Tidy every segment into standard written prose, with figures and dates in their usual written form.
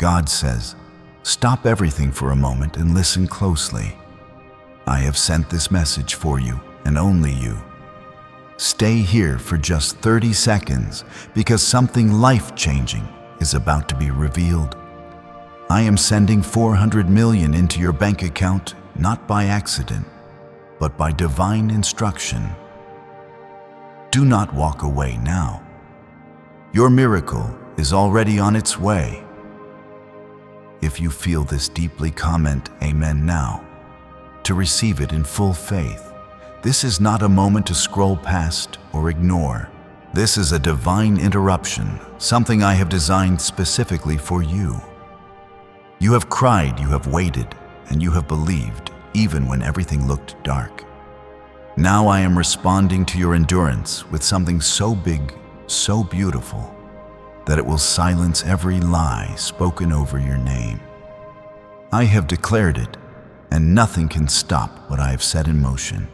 God says, stop everything for a moment and listen closely. I have sent this message for you and only you. Stay here for just 30 seconds because something life-changing is about to be revealed. I am sending 400 million into your bank account, not by accident, but by divine instruction. Do not walk away now. Your miracle is already on its way. If you feel this deeply, comment Amen now to receive it in full faith. This is not a moment to scroll past or ignore. This is a divine interruption, something I have designed specifically for you. You have cried, you have waited, and you have believed, even when everything looked dark. Now I am responding to your endurance with something so big, so beautiful, that it will silence every lie spoken over your name. I have declared it, and nothing can stop what I have set in motion.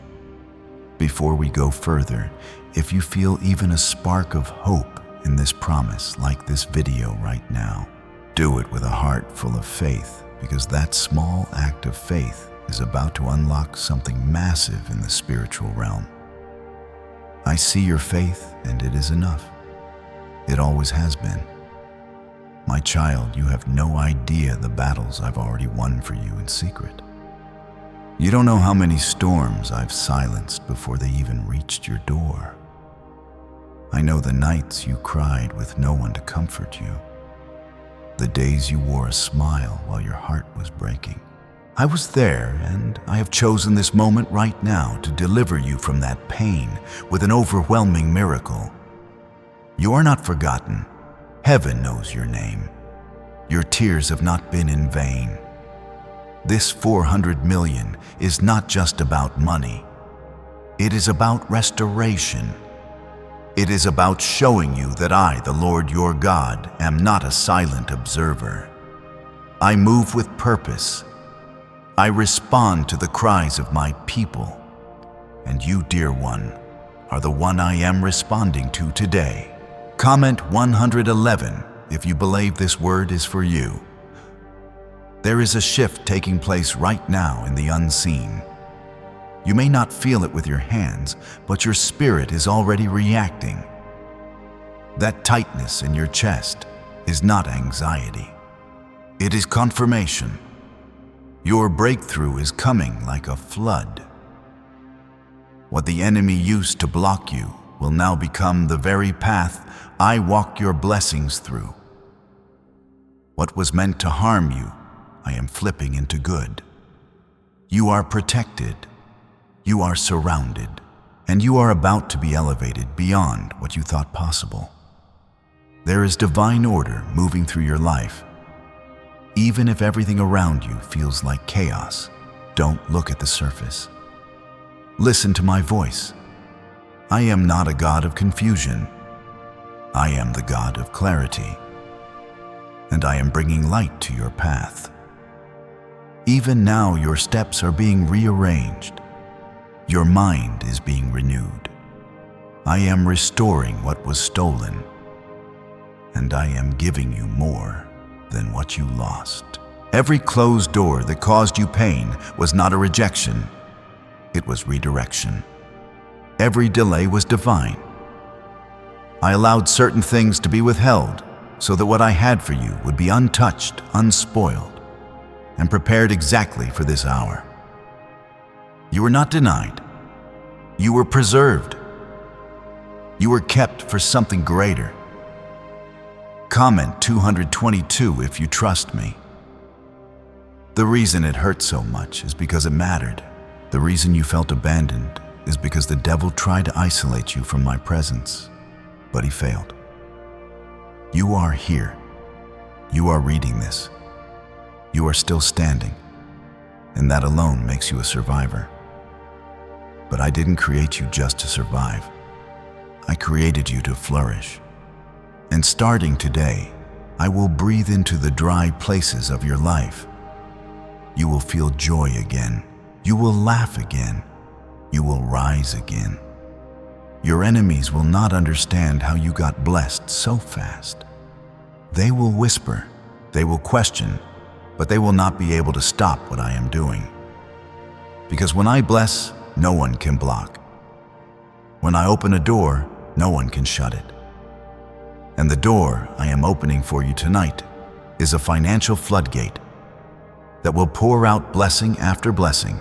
Before we go further, if you feel even a spark of hope in this promise, like this video right now, do it with a heart full of faith, because that small act of faith is about to unlock something massive in the spiritual realm. I see your faith, and it is enough. It always has been. My child, you have no idea the battles I've already won for you in secret. You don't know how many storms I've silenced before they even reached your door. I know the nights you cried with no one to comfort you, the days you wore a smile while your heart was breaking. I was there, and I have chosen this moment right now to deliver you from that pain with an overwhelming miracle. You are not forgotten. Heaven knows your name. Your tears have not been in vain. This 400 million is not just about money. It is about restoration. It is about showing you that I, the Lord your God, am not a silent observer. I move with purpose. I respond to the cries of my people. And you, dear one, are the one I am responding to today. Comment 111 if you believe this word is for you. There is a shift taking place right now in the unseen. You may not feel it with your hands, but your spirit is already reacting. That tightness in your chest is not anxiety. It is confirmation. Your breakthrough is coming like a flood. What the enemy used to block you will now become the very path I walk your blessings through. What was meant to harm you, I am flipping into good. You are protected, you are surrounded, and you are about to be elevated beyond what you thought possible. There is divine order moving through your life. Even if everything around you feels like chaos, don't look at the surface. Listen to my voice. I am not a God of confusion. I am the God of clarity, and I am bringing light to your path. Even now, your steps are being rearranged. Your mind is being renewed. I am restoring what was stolen, and I am giving you more than what you lost. Every closed door that caused you pain was not a rejection. It was redirection. Every delay was divine. I allowed certain things to be withheld so that what I had for you would be untouched, unspoiled, and prepared exactly for this hour. You were not denied. You were preserved. You were kept for something greater. Comment 222 if you trust me. The reason it hurt so much is because it mattered. The reason you felt abandoned is because the devil tried to isolate you from my presence, but he failed. You are here. You are reading this. You are still standing, and that alone makes you a survivor. But I didn't create you just to survive. I created you to flourish. And starting today, I will breathe into the dry places of your life. You will feel joy again. You will laugh again. You will rise again. Your enemies will not understand how you got blessed so fast. They will whisper, They will question, but they will not be able to stop what I am doing. Because when I bless, no one can block. When I open a door, no one can shut it. And the door I am opening for you tonight is a financial floodgate that will pour out blessing after blessing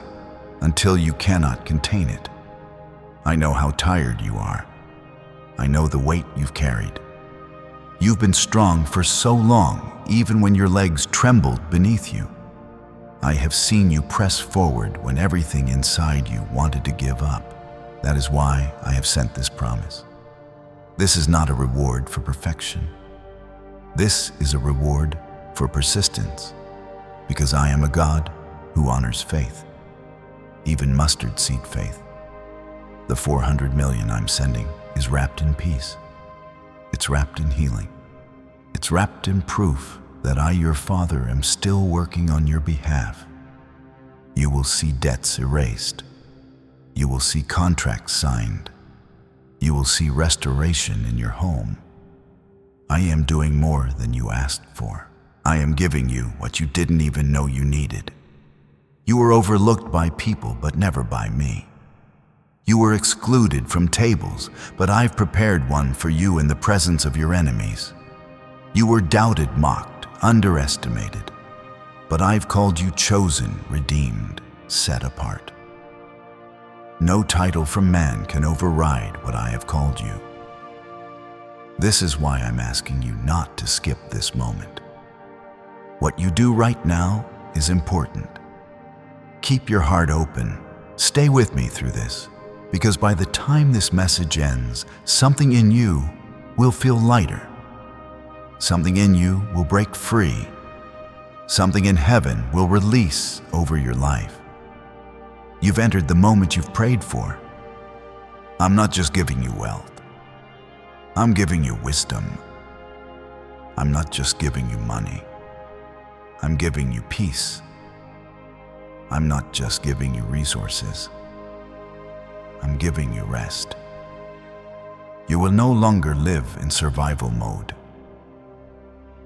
until you cannot contain it. I know how tired you are. I know the weight you've carried. You've been strong for so long, even when your legs trembled beneath you. I have seen you press forward when everything inside you wanted to give up. That is why I have sent this promise. This is not a reward for perfection. This is a reward for persistence, because I am a God who honors faith, even mustard seed faith. The 400 million I'm sending is wrapped in peace. It's wrapped in healing. It's wrapped in proof that I, your Father, am still working on your behalf. You will see debts erased. You will see contracts signed. You will see restoration in your home. I am doing more than you asked for. I am giving you what you didn't even know you needed. You were overlooked by people, but never by me. You were excluded from tables, but I've prepared one for you in the presence of your enemies. You were doubted, mocked, underestimated, but I've called you chosen, redeemed, set apart. No title from man can override what I have called you. This is why I'm asking you not to skip this moment. What you do right now is important. Keep your heart open. Stay with me through this, because by the time this message ends, something in you will feel lighter. Something in you will break free. Something in heaven will release over your life. You've entered the moment you've prayed for. I'm not just giving you wealth. I'm giving you wisdom. I'm not just giving you money. I'm giving you peace. I'm not just giving you resources. I'm giving you rest. You will no longer live in survival mode.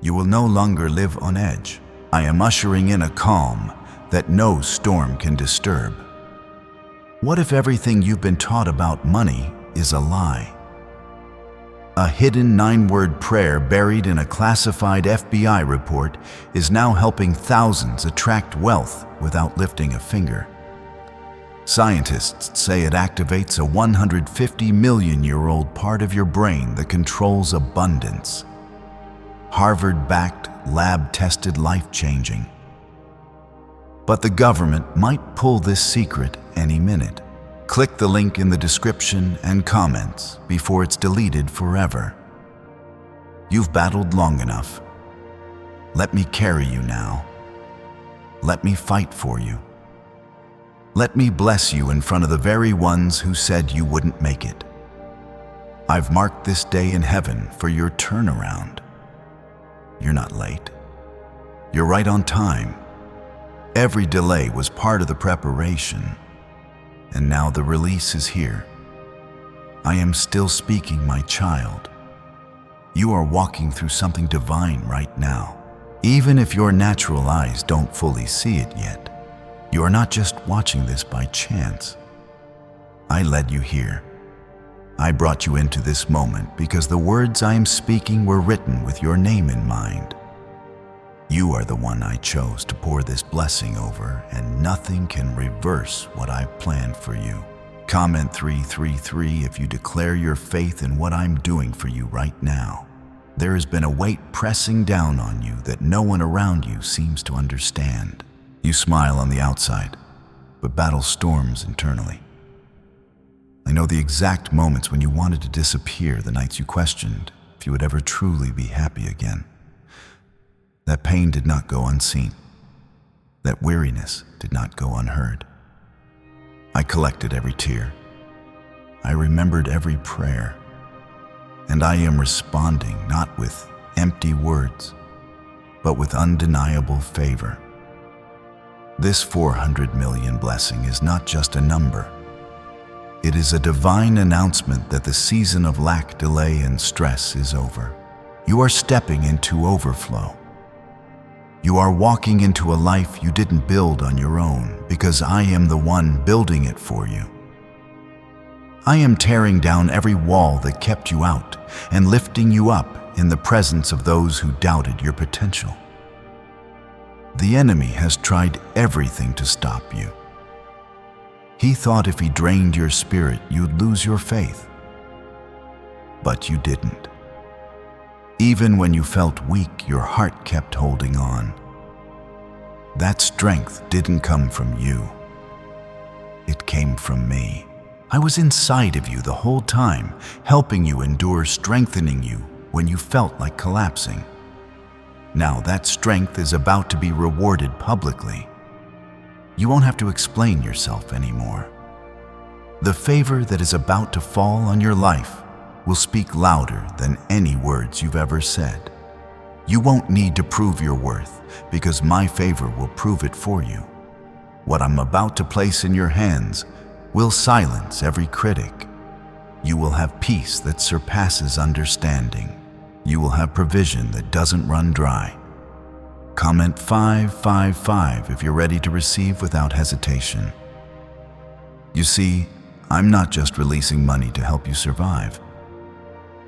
You will no longer live on edge. I am ushering in a calm that no storm can disturb. What if everything you've been taught about money is a lie? A hidden 9-word prayer buried in a classified FBI report is now helping thousands attract wealth without lifting a finger. Scientists say it activates a 150 million-year-old part of your brain that controls abundance. Harvard-backed, lab-tested, life-changing. But the government might pull this secret any minute. Click the link in the description and comments before it's deleted forever. You've battled long enough. Let me carry you now. Let me fight for you. Let me bless you in front of the very ones who said you wouldn't make it. I've marked this day in heaven for your turnaround. You're not late. You're right on time. Every delay was part of the preparation, and now the release is here. I am still speaking, my child. You are walking through something divine right now. Even if your natural eyes don't fully see it yet, you are not just watching this by chance. I led you here. I brought you into this moment because the words I am speaking were written with your name in mind. You are the one I chose to pour this blessing over, and nothing can reverse what I've planned for you. Comment 333 if you declare your faith in what I'm doing for you right now. There has been a weight pressing down on you that no one around you seems to understand. You smile on the outside, but battle storms internally. I know the exact moments when you wanted to disappear, the nights you questioned if you would ever truly be happy again. That pain did not go unseen. That weariness did not go unheard. I collected every tear. I remembered every prayer. And I am responding not with empty words, but with undeniable favor. This 400 million blessing is not just a number. It is a divine announcement that the season of lack, delay, and stress is over. You are stepping into overflow. You are walking into a life you didn't build on your own because I am the one building it for you. I am tearing down every wall that kept you out and lifting you up in the presence of those who doubted your potential. The enemy has tried everything to stop you. He thought if he drained your spirit, you'd lose your faith. But you didn't. Even when you felt weak, your heart kept holding on. That strength didn't come from you. It came from me. I was inside of you the whole time, helping you endure, strengthening you when you felt like collapsing. Now that strength is about to be rewarded publicly. You won't have to explain yourself anymore. The favor that is about to fall on your life will speak louder than any words you've ever said. You won't need to prove your worth because my favor will prove it for you. What I'm about to place in your hands will silence every critic. You will have peace that surpasses understanding. You will have provision that doesn't run dry. Comment 555 if you're ready to receive without hesitation. You see, I'm not just releasing money to help you survive.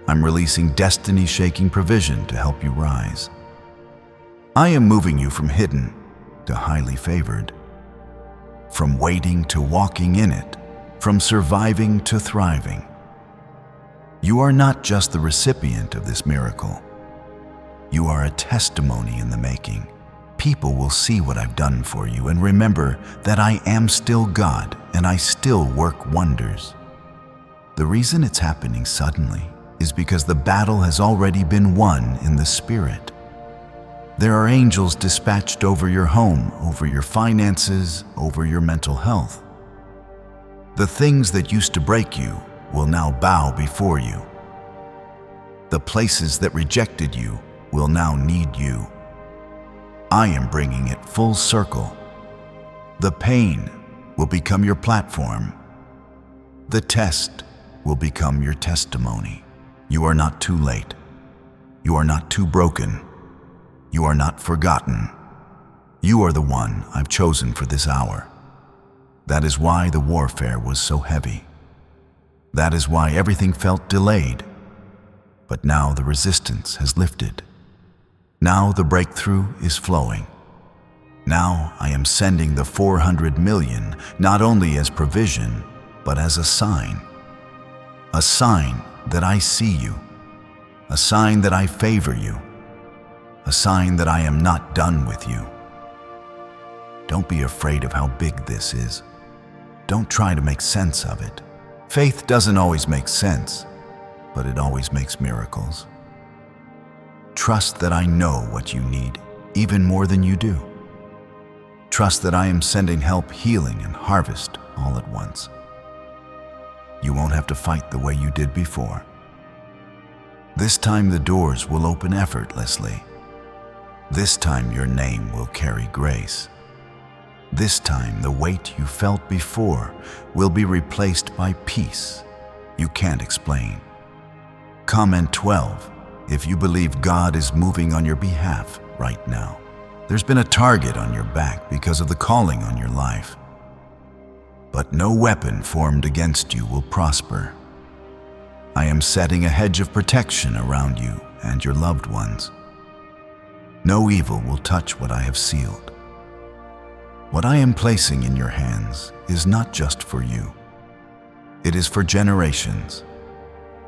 I'm releasing destiny-shaking provision to help you rise. I am moving you from hidden to highly favored, from waiting to walking in it, from surviving to thriving. You are not just the recipient of this miracle. You are a testimony in the making. People will see what I've done for you and remember that I am still God and I still work wonders. The reason it's happening suddenly is because the battle has already been won in the Spirit. There are angels dispatched over your home, over your finances, over your mental health. The things that used to break you will now bow before you. The places that rejected you will now need you. I am bringing it full circle. The pain will become your platform. The test will become your testimony. You are not too late. You are not too broken. You are not forgotten. You are the one I've chosen for this hour. That is why the warfare was so heavy. That is why everything felt delayed. But now the resistance has lifted. Now the breakthrough is flowing. Now I am sending the 400 million not only as provision, but as a sign. A sign that I see you. A sign that I favor you. A sign that I am not done with you. Don't be afraid of how big this is. Don't try to make sense of it. Faith doesn't always make sense, but it always makes miracles. Trust that I know what you need, even more than you do. Trust that I am sending help, healing, and harvest all at once. You won't have to fight the way you did before. This time the doors will open effortlessly. This time your name will carry grace. This time the weight you felt before will be replaced by peace you can't explain. Comment 12 if you believe God is moving on your behalf right now. There's been a target on your back because of the calling on your life. But no weapon formed against you will prosper. I am setting a hedge of protection around you and your loved ones. No evil will touch what I have sealed. What I am placing in your hands is not just for you. It is for generations.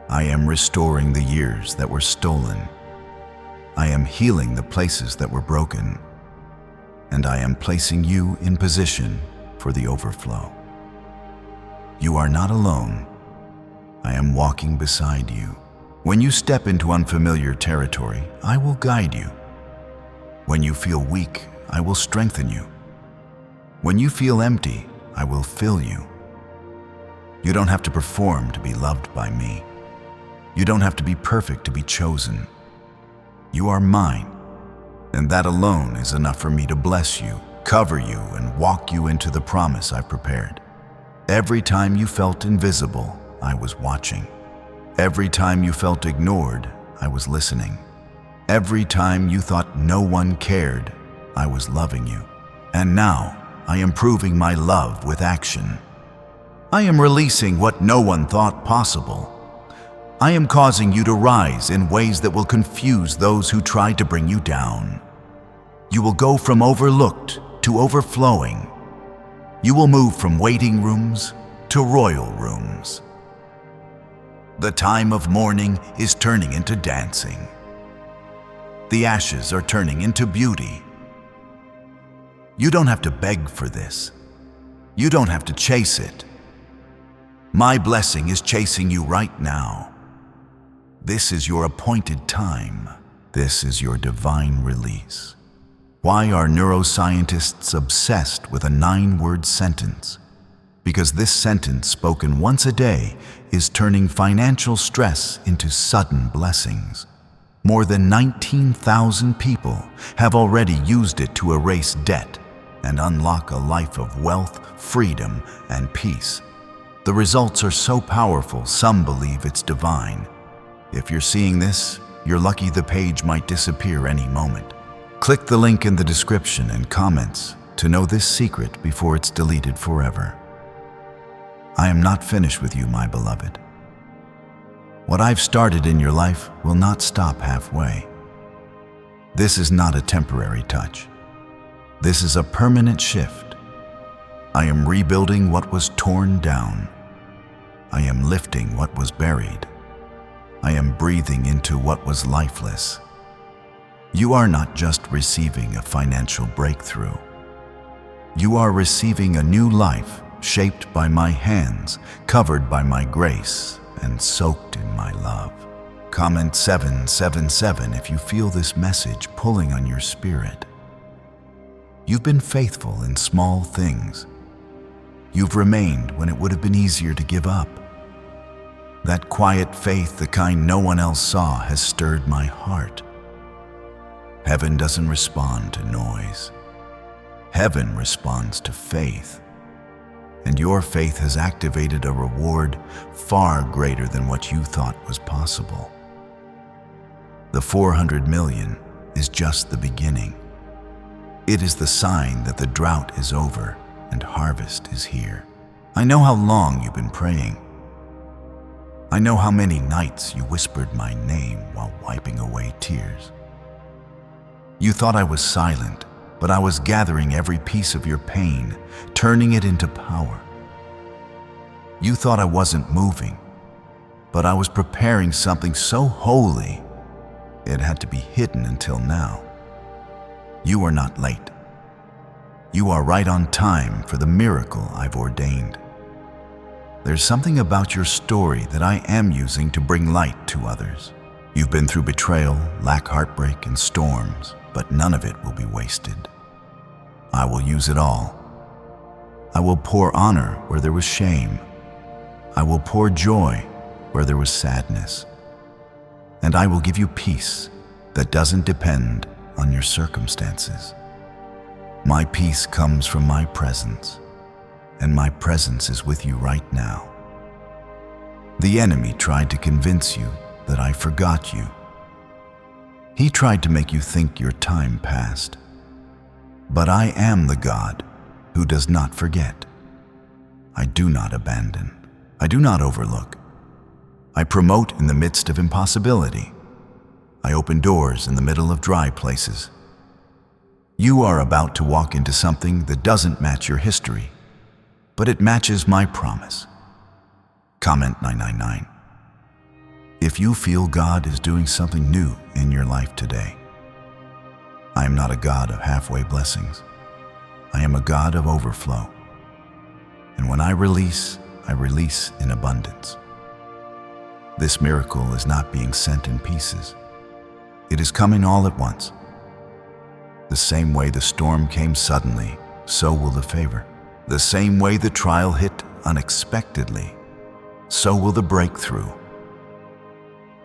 I am restoring the years that were stolen. I am healing the places that were broken. And I am placing you in position for the overflow. You are not alone. I am walking beside you. When you step into unfamiliar territory, I will guide you. When you feel weak, I will strengthen you. When you feel empty, I will fill you. You don't have to perform to be loved by me. You don't have to be perfect to be chosen. You are mine, and that alone is enough for me to bless you, cover you, and walk you into the promise I've prepared. Every time you felt invisible, I was watching. Every time you felt ignored, I was listening. Every time you thought no one cared, I was loving you. And now I am proving my love with action. I am releasing what no one thought possible. I am causing you to rise in ways that will confuse those who tried to bring you down. You will go from overlooked to overflowing. You will move from waiting rooms to royal rooms. The time of mourning is turning into dancing. The ashes are turning into beauty. You don't have to beg for this. You don't have to chase it. My blessing is chasing you right now. This is your appointed time. This is your divine release. Why are neuroscientists obsessed with a 9-word sentence? Because this sentence, spoken once a day, is turning financial stress into sudden blessings. More than 19,000 people have already used it to erase debt and unlock a life of wealth, freedom, and peace. The results are so powerful, some believe it's divine. If you're seeing this, you're lucky the page might disappear any moment. Click the link in the description and comments to know this secret before it's deleted forever. I am not finished with you, my beloved. What I've started in your life will not stop halfway. This is not a temporary touch. This is a permanent shift. I am rebuilding what was torn down. I am lifting what was buried. I am breathing into what was lifeless. You are not just receiving a financial breakthrough. You are receiving a new life shaped by my hands, covered by my grace, and soaked in my love. Comment 777 if you feel this message pulling on your spirit. You've been faithful in small things. You've remained when it would have been easier to give up. That quiet faith, the kind no one else saw, has stirred my heart. Heaven doesn't respond to noise. Heaven responds to faith. And your faith has activated a reward far greater than what you thought was possible. The 400 million is just the beginning. It is the sign that the drought is over and harvest is here. I know how long you've been praying. I know how many nights you whispered my name while wiping away tears. You thought I was silent, but I was gathering every piece of your pain, turning it into power. You thought I wasn't moving, but I was preparing something so holy, it had to be hidden until now. You are not late. You are right on time for the miracle I've ordained. There's something about your story that I am using to bring light to others. You've been through betrayal, lack, heartbreak, and storms, but none of it will be wasted. I will use it all. I will pour honor where there was shame. I will pour joy where there was sadness. And I will give you peace that doesn't depend on your circumstances. My peace comes from my presence, and my presence is with you right now. The enemy tried to convince you that I forgot you. He tried to make you think your time passed. But I am the God who does not forget. I do not abandon. I do not overlook. I promote in the midst of impossibility. I open doors in the middle of dry places. You are about to walk into something that doesn't match your history, but it matches my promise. Comment 999. If you feel God is doing something new in your life today, I am not a God of halfway blessings. I am a God of overflow. And when I release in abundance. This miracle is not being sent in pieces. It is coming all at once. The same way the storm came suddenly, so will the favor. The same way the trial hit unexpectedly, so will the breakthrough.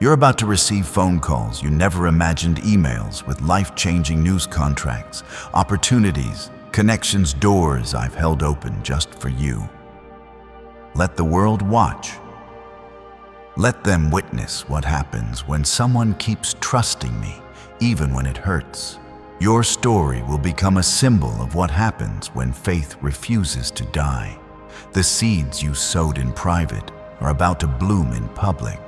You're about to receive phone calls you never imagined, emails with life-changing news contracts, opportunities, connections, doors I've held open just for you. Let the world watch. Let them witness what happens when someone keeps trusting me, even when it hurts. Your story will become a symbol of what happens when faith refuses to die. The seeds you sowed in private are about to bloom in public,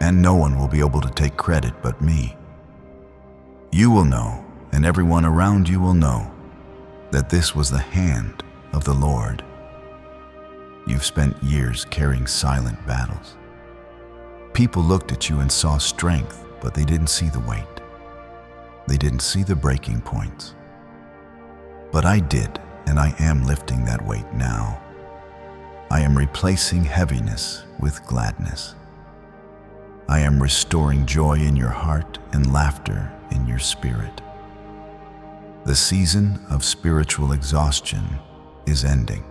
and no one will be able to take credit but me. You will know, and everyone around you will know, that this was the hand of the Lord. You've spent years carrying silent battles. People looked at you and saw strength, but they didn't see the weight. They didn't see the breaking points. But I did, and I am lifting that weight now. I am replacing heaviness with gladness. I am restoring joy in your heart and laughter in your spirit. The season of spiritual exhaustion is ending.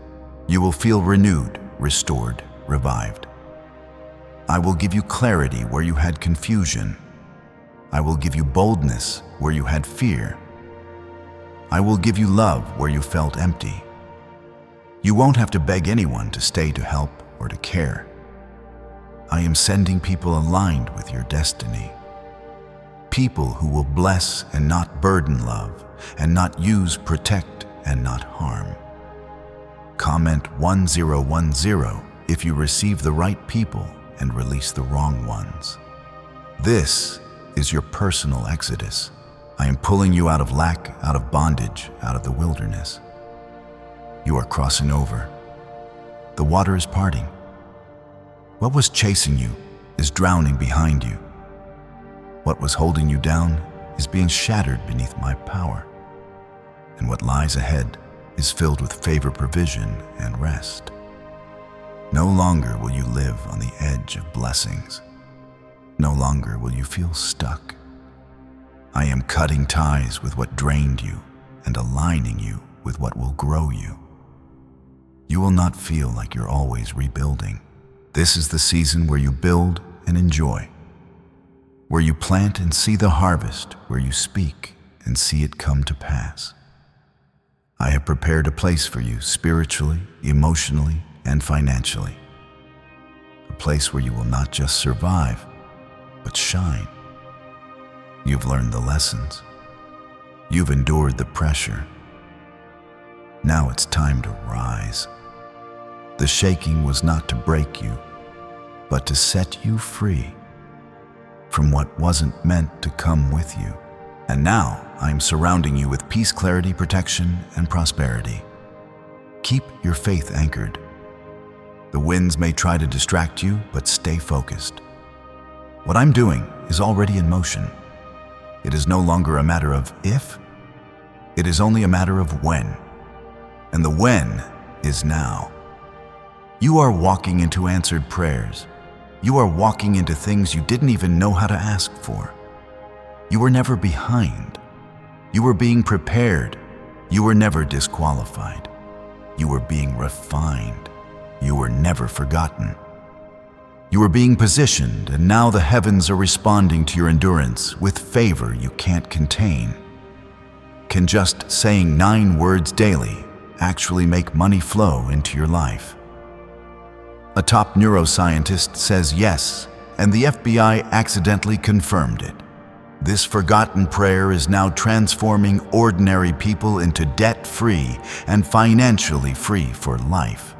You will feel renewed, restored, revived. I will give you clarity where you had confusion. I will give you boldness where you had fear. I will give you love where you felt empty. You won't have to beg anyone to stay to help or to care. I am sending people aligned with your destiny. People who will bless and not burden love, and not use, protect, and not harm. Comment 1010 if you receive the right people and release the wrong ones. This is your personal exodus. I am pulling you out of lack, out of bondage, out of the wilderness. You are crossing over. The water is parting. What was chasing you is drowning behind you. What was holding you down is being shattered beneath my power. And what lies ahead is filled with favor, provision, and rest. No longer will you live on the edge of blessings. No longer will you feel stuck. I am cutting ties with what drained you and aligning you with what will grow you. You will not feel like you're always rebuilding. This is the season where you build and enjoy, where you plant and see the harvest, where you speak and see it come to pass. I have prepared a place for you spiritually, emotionally, and financially. A place where you will not just survive, but shine. You've learned the lessons. You've endured the pressure. Now it's time to rise. The shaking was not to break you, but to set you free from what wasn't meant to come with you. And now I am surrounding you with peace, clarity, protection, and prosperity. Keep your faith anchored. The winds may try to distract you, but stay focused. What I'm doing is already in motion. It is no longer a matter of if, it is only a matter of when. And the when is now. You are walking into answered prayers. You are walking into things you didn't even know how to ask for. You were never behind. You were being prepared. You were never disqualified. You were being refined. You were never forgotten. You were being positioned, and now the heavens are responding to your endurance with favor you can't contain. Can just saying 9 words daily actually make money flow into your life? A top neuroscientist says yes, and the FBI accidentally confirmed it. This forgotten prayer is now transforming ordinary people into debt-free and financially free for life.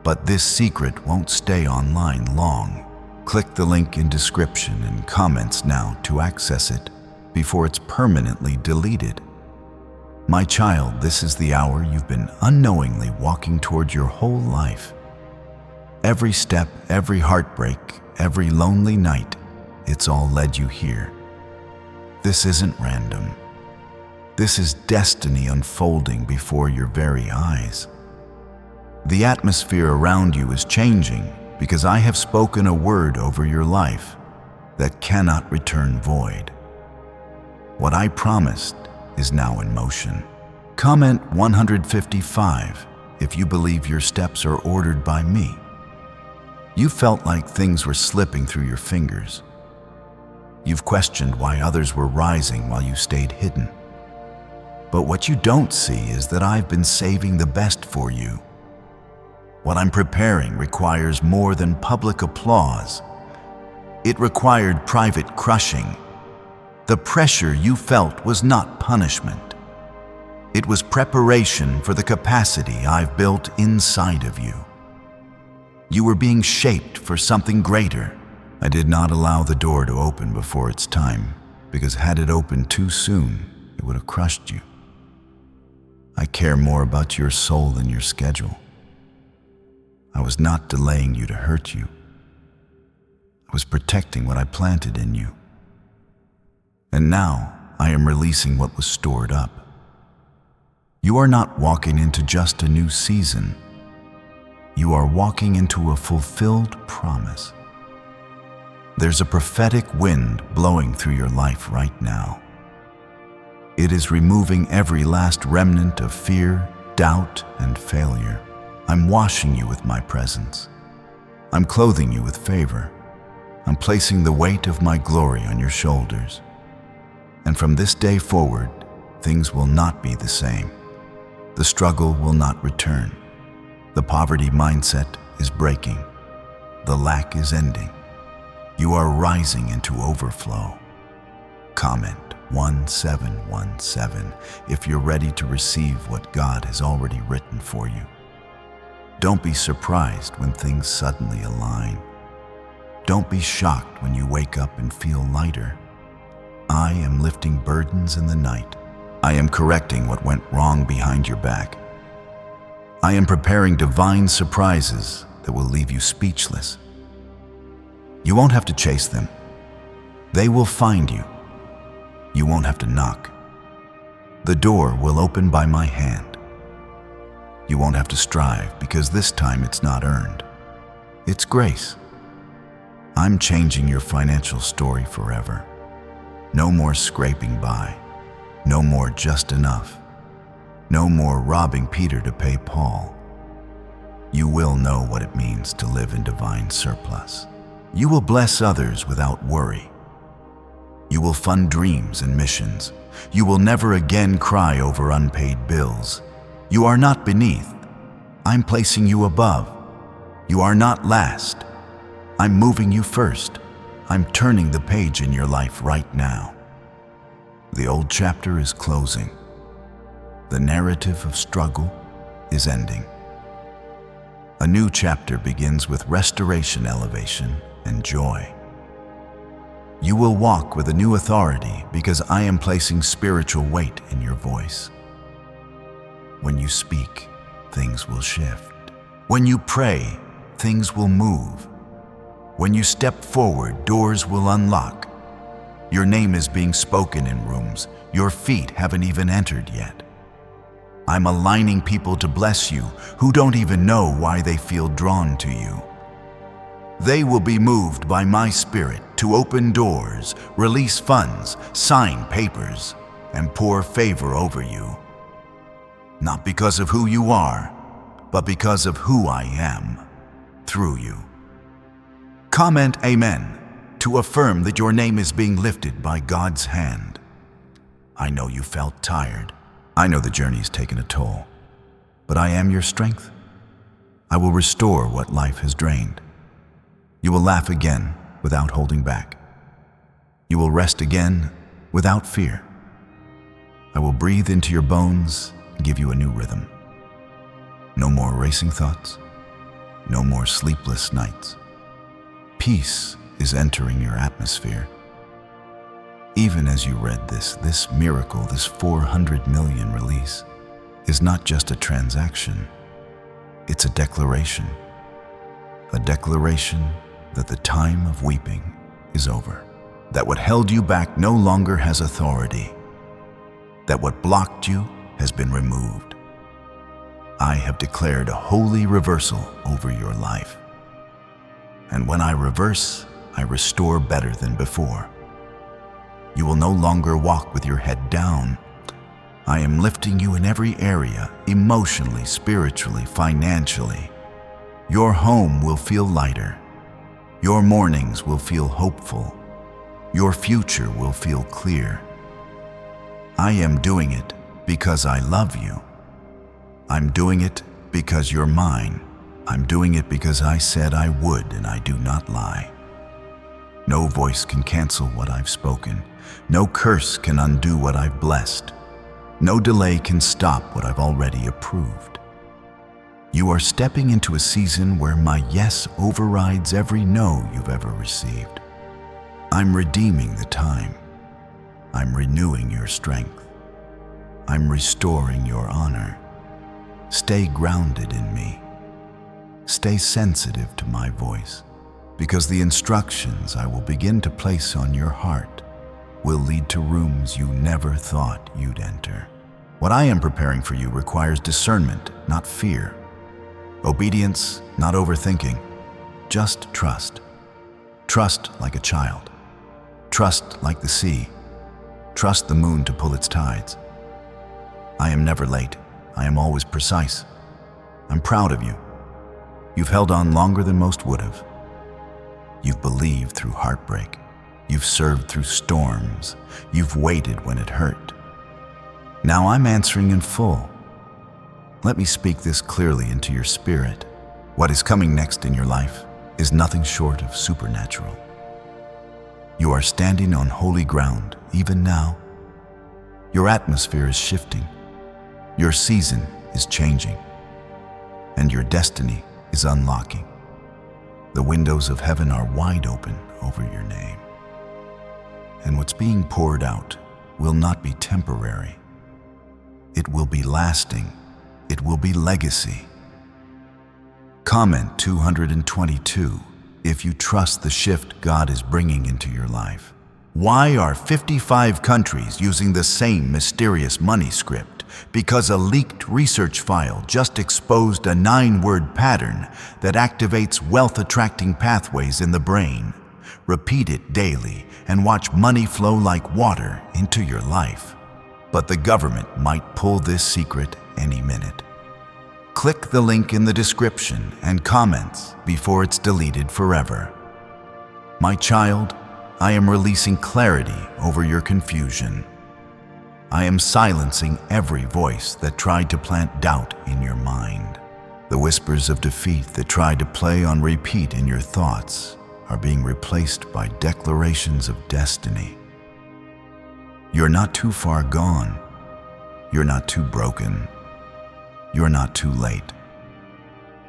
But this secret won't stay online long. Click the link in description and comments now to access it before it's permanently deleted. My child, this is the hour you've been unknowingly walking toward your whole life. Every step, every heartbreak, every lonely night, it's all led you here. This isn't random. This is destiny unfolding before your very eyes. The atmosphere around you is changing because I have spoken a word over your life that cannot return void. What I promised is now in motion. Comment 155 if you believe your steps are ordered by me. You felt like things were slipping through your fingers. You've questioned why others were rising while you stayed hidden. But what you don't see is that I've been saving the best for you. What I'm preparing requires more than public applause. It required private crushing. The pressure you felt was not punishment. It was preparation for the capacity I've built inside of you. You were being shaped for something greater. I did not allow the door to open before its time, because had it opened too soon, it would have crushed you. I care more about your soul than your schedule. I was not delaying you to hurt you. I was protecting what I planted in you. And now I am releasing what was stored up. You are not walking into just a new season. You are walking into a fulfilled promise. There's a prophetic wind blowing through your life right now. It is removing every last remnant of fear, doubt, and failure. I'm washing you with my presence. I'm clothing you with favor. I'm placing the weight of my glory on your shoulders. And from this day forward, things will not be the same. The struggle will not return. The poverty mindset is breaking. The lack is ending. You are rising into overflow. Comment 1717 if you're ready to receive what God has already written for you. Don't be surprised when things suddenly align. Don't be shocked when you wake up and feel lighter. I am lifting burdens in the night. I am correcting what went wrong behind your back. I am preparing divine surprises that will leave you speechless. You won't have to chase them. They will find you. You won't have to knock. The door will open by my hand. You won't have to strive, because this time it's not earned. It's grace. I'm changing your financial story forever. No more scraping by. No more just enough. No more robbing Peter to pay Paul. You will know what it means to live in divine surplus. You will bless others without worry. You will fund dreams and missions. You will never again cry over unpaid bills. You are not beneath. I'm placing you above. You are not last. I'm moving you first. I'm turning the page in your life right now. The old chapter is closing. The narrative of struggle is ending. A new chapter begins with restoration, elevation, and joy. You will walk with a new authority because I am placing spiritual weight in your voice. When you speak, things will shift. When you pray, things will move. When you step forward, doors will unlock. Your name is being spoken in rooms your feet haven't even entered yet. I'm aligning people to bless you who don't even know why they feel drawn to you. They will be moved by my spirit to open doors, release funds, sign papers, and pour favor over you. Not because of who you are, but because of who I am through you. Comment Amen to affirm that your name is being lifted by God's hand. I know you felt tired. I know the journey's taken a toll, but I am your strength. I will restore what life has drained. You will laugh again without holding back. You will rest again without fear. I will breathe into your bones and give you a new rhythm. No more racing thoughts. No more sleepless nights. Peace is entering your atmosphere. Even as you read this miracle, this 400 million release, is not just a transaction. It's a declaration. A declaration that the time of weeping is over. That what held you back no longer has authority. That what blocked you has been removed. I have declared a holy reversal over your life. And when I reverse, I restore better than before. You will no longer walk with your head down. I am lifting you in every area, emotionally, spiritually, financially. Your home will feel lighter. Your mornings will feel hopeful. Your future will feel clear. I am doing it because I love you. I'm doing it because you're mine. I'm doing it because I said I would and I do not lie. No voice can cancel what I've spoken. No curse can undo what I've blessed. No delay can stop what I've already approved. You are stepping into a season where my yes overrides every no you've ever received. I'm redeeming the time. I'm renewing your strength. I'm restoring your honor. Stay grounded in me. Stay sensitive to my voice, because the instructions I will begin to place on your heart will lead to rooms you never thought you'd enter. What I am preparing for you requires discernment, not fear. Obedience, not overthinking. Just trust. Trust like a child. Trust like the sea. Trust the moon to pull its tides. I am never late. I am always precise. I'm proud of you. You've held on longer than most would have. You've believed through heartbreak. You've served through storms. You've waited when it hurt. Now I'm answering in full. Let me speak this clearly into your spirit. What is coming next in your life is nothing short of supernatural. You are standing on holy ground, even now. Your atmosphere is shifting. Your season is changing. And your destiny is unlocking. The windows of heaven are wide open over your name. And what's being poured out will not be temporary. It will be lasting. It will be legacy. Comment 222 if you trust the shift God is bringing into your life. Why are 55 countries using the same mysterious money script? Because a leaked research file just exposed a 9-word pattern that activates wealth-attracting pathways in the brain. Repeat it daily and watch money flow like water into your life. But the government might pull this secret any minute. Click the link in the description and comments before it's deleted forever. My child, I am releasing clarity over your confusion. I am silencing every voice that tried to plant doubt in your mind. The whispers of defeat that tried to play on repeat in your thoughts are being replaced by declarations of destiny. You're not too far gone. You're not too broken. You're not too late.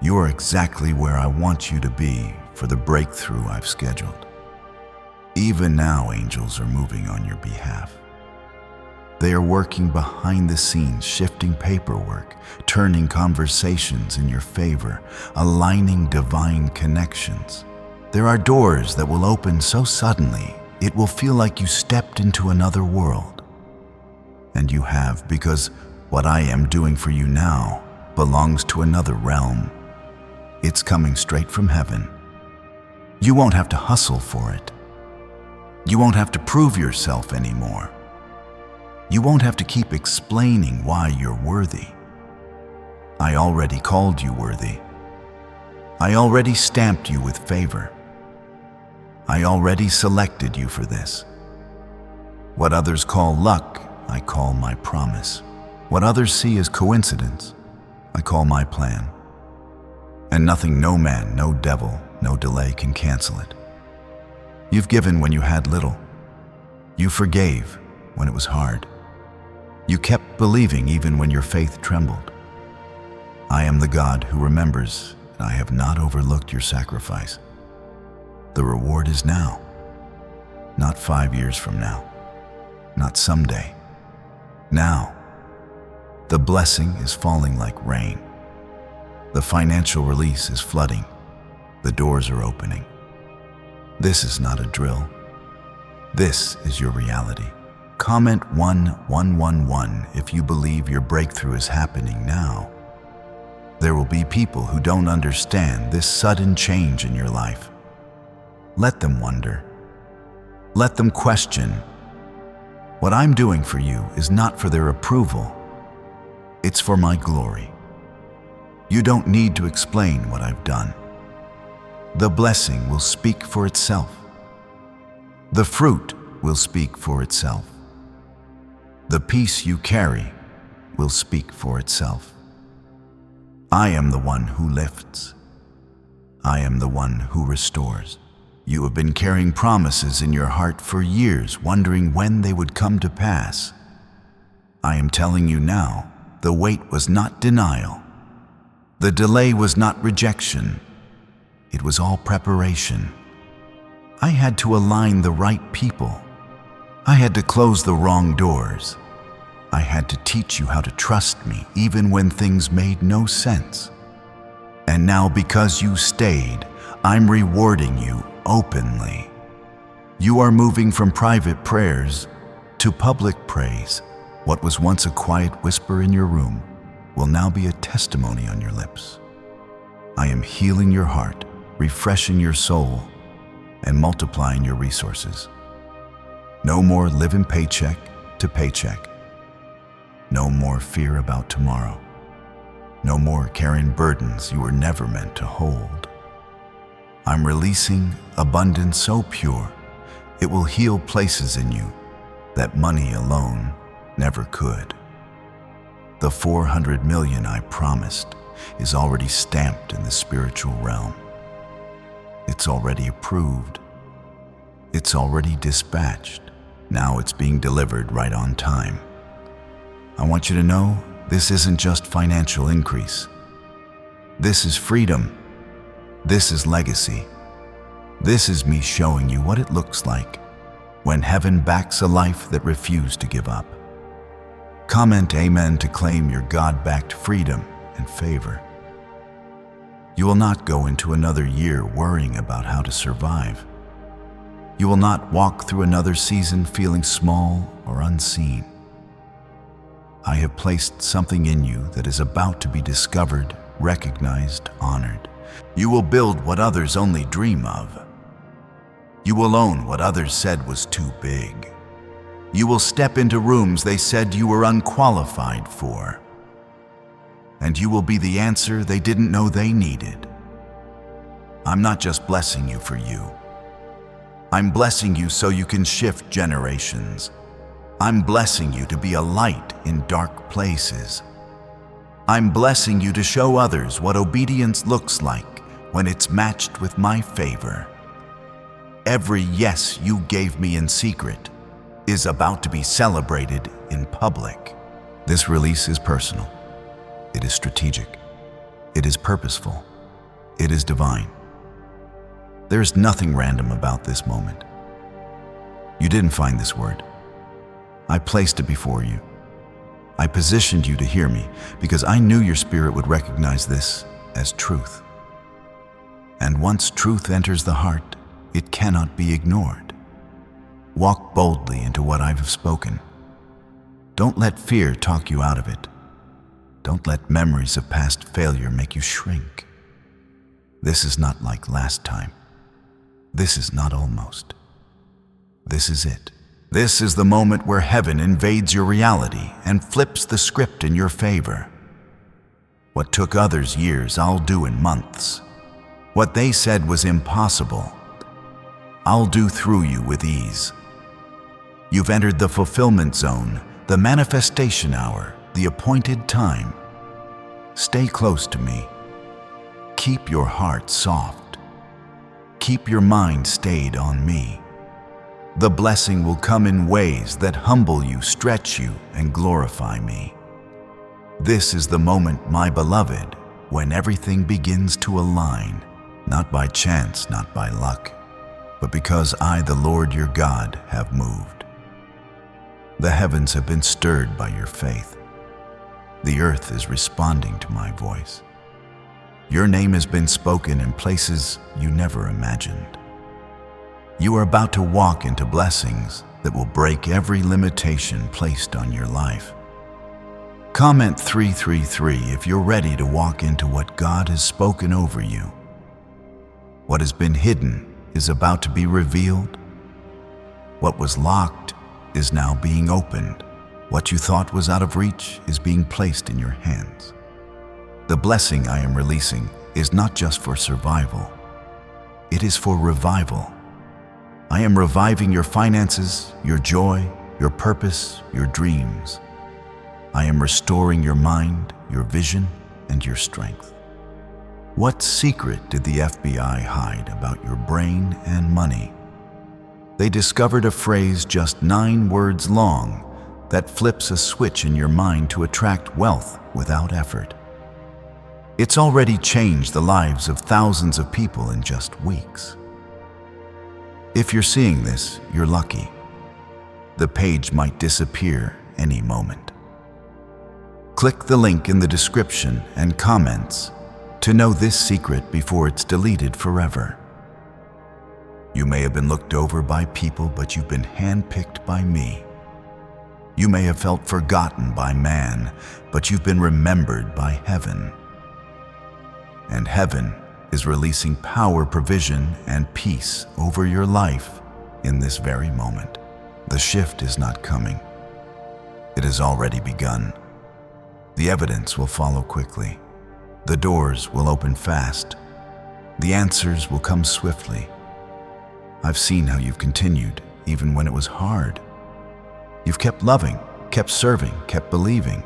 You are exactly where I want you to be for the breakthrough I've scheduled. Even now, angels are moving on your behalf. They are working behind the scenes, shifting paperwork, turning conversations in your favor, aligning divine connections. There are doors that will open so suddenly, it will feel like you stepped into another world. And you have, because what I am doing for you now belongs to another realm. It's coming straight from heaven. You won't have to hustle for it. You won't have to prove yourself anymore. You won't have to keep explaining why you're worthy. I already called you worthy. I already stamped you with favor. I already selected you for this. What others call luck, I call my promise. What others see as coincidence, I call my plan. And nothing, no man, no devil, no delay can cancel it. You've given when you had little. You forgave when it was hard. You kept believing even when your faith trembled. I am the God who remembers, and I have not overlooked your sacrifice. The reward is now, not 5 years from now, not someday. Now, the blessing is falling like rain. The financial release is flooding. The doors are opening. This is not a drill. This is your reality. Comment 1111 if you believe your breakthrough is happening now. There will be people who don't understand this sudden change in your life. Let them wonder. Let them question. What I'm doing for you is not for their approval. It's for my glory. You don't need to explain what I've done. The blessing will speak for itself. The fruit will speak for itself. The peace you carry will speak for itself. I am the one who lifts. I am the one who restores. You have been carrying promises in your heart for years, wondering when they would come to pass. I am telling you now, the wait was not denial. The delay was not rejection. It was all preparation. I had to align the right people. I had to close the wrong doors. I had to teach you how to trust me even when things made no sense. And now, because you stayed, I'm rewarding you openly. You are moving from private prayers to public praise. What was once a quiet whisper in your room will now be a testimony on your lips. I am healing your heart, refreshing your soul, and multiplying your resources. No more living paycheck to paycheck. No more fear about tomorrow. No more carrying burdens you were never meant to hold. I'm releasing abundance so pure, it will heal places in you that money alone never could. The 400 million I promised is already stamped in the spiritual realm. It's already approved. It's already dispatched. Now it's being delivered right on time. I want you to know this isn't just financial increase. This is freedom. This is legacy. This is me showing you what it looks like when heaven backs a life that refused to give up. Comment amen to claim your God-backed freedom and favor. You will not go into another year worrying about how to survive. You will not walk through another season feeling small or unseen. I have placed something in you that is about to be discovered, recognized, honored. You will build what others only dream of. You will own what others said was too big. You will step into rooms they said you were unqualified for. And you will be the answer they didn't know they needed. I'm not just blessing you for you. I'm blessing you so you can shift generations. I'm blessing you to be a light in dark places. I'm blessing you to show others what obedience looks like when it's matched with my favor. Every yes you gave me in secret is about to be celebrated in public. This release is personal. It is strategic. It is purposeful. It is divine. There's nothing random about this moment. You didn't find this word. I placed it before you. I positioned you to hear me because I knew your spirit would recognize this as truth. And once truth enters the heart, it cannot be ignored. Walk boldly into what I've spoken. Don't let fear talk you out of it. Don't let memories of past failure make you shrink. This is not like last time. This is not almost. This is it. This is the moment where heaven invades your reality and flips the script in your favor. What took others years, I'll do in months. What they said was impossible, I'll do through you with ease. You've entered the fulfillment zone, the manifestation hour, the appointed time. Stay close to me. Keep your heart soft. Keep your mind stayed on me. The blessing will come in ways that humble you, stretch you, and glorify me. This is the moment, my beloved, when everything begins to align, not by chance, not by luck, but because I, the Lord your God, have moved. The heavens have been stirred by your faith. The earth is responding to my voice. Your name has been spoken in places you never imagined. You are about to walk into blessings that will break every limitation placed on your life. Comment 333 if you're ready to walk into what God has spoken over you. What has been hidden is about to be revealed. What was locked is now being opened. What you thought was out of reach is being placed in your hands. The blessing I am releasing is not just for survival. It is for revival. I am reviving your finances, your joy, your purpose, your dreams. I am restoring your mind, your vision, and your strength. What secret did the FBI hide about your brain and money? They discovered a phrase just 9 words long that flips a switch in your mind to attract wealth without effort. It's already changed the lives of thousands of people in just weeks. If you're seeing this, you're lucky. The page might disappear any moment. Click the link in the description and comments to know this secret before it's deleted forever. You may have been looked over by people, but you've been handpicked by me. You may have felt forgotten by man, but you've been remembered by heaven. And heaven is releasing power, provision, and peace over your life in this very moment. The shift is not coming. It has already begun. The evidence will follow quickly. The doors will open fast. The answers will come swiftly. I've seen how you've continued, even when it was hard. You've kept loving, kept serving, kept believing.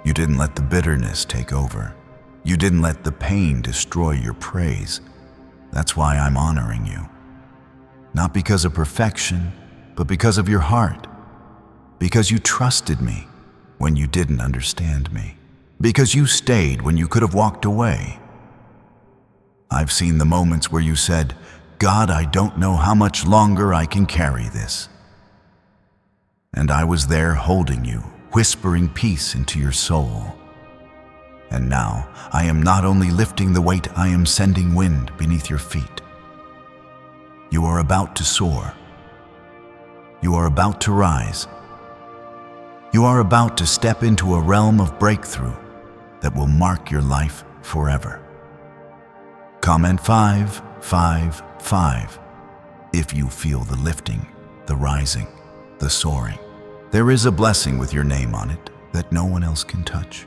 You didn't let the bitterness take over. You didn't let the pain destroy your praise. That's why I'm honoring you. Not because of perfection, but because of your heart. Because you trusted me when you didn't understand me. Because you stayed when you could have walked away. I've seen the moments where you said, "God, I don't know how much longer I can carry this." And I was there holding you, whispering peace into your soul. And now I am not only lifting the weight, I am sending wind beneath your feet. You are about to soar. You are about to rise. You are about to step into a realm of breakthrough that will mark your life forever. Comment 555 if you feel the lifting, the rising, the soaring. There is a blessing with your name on it that no one else can touch.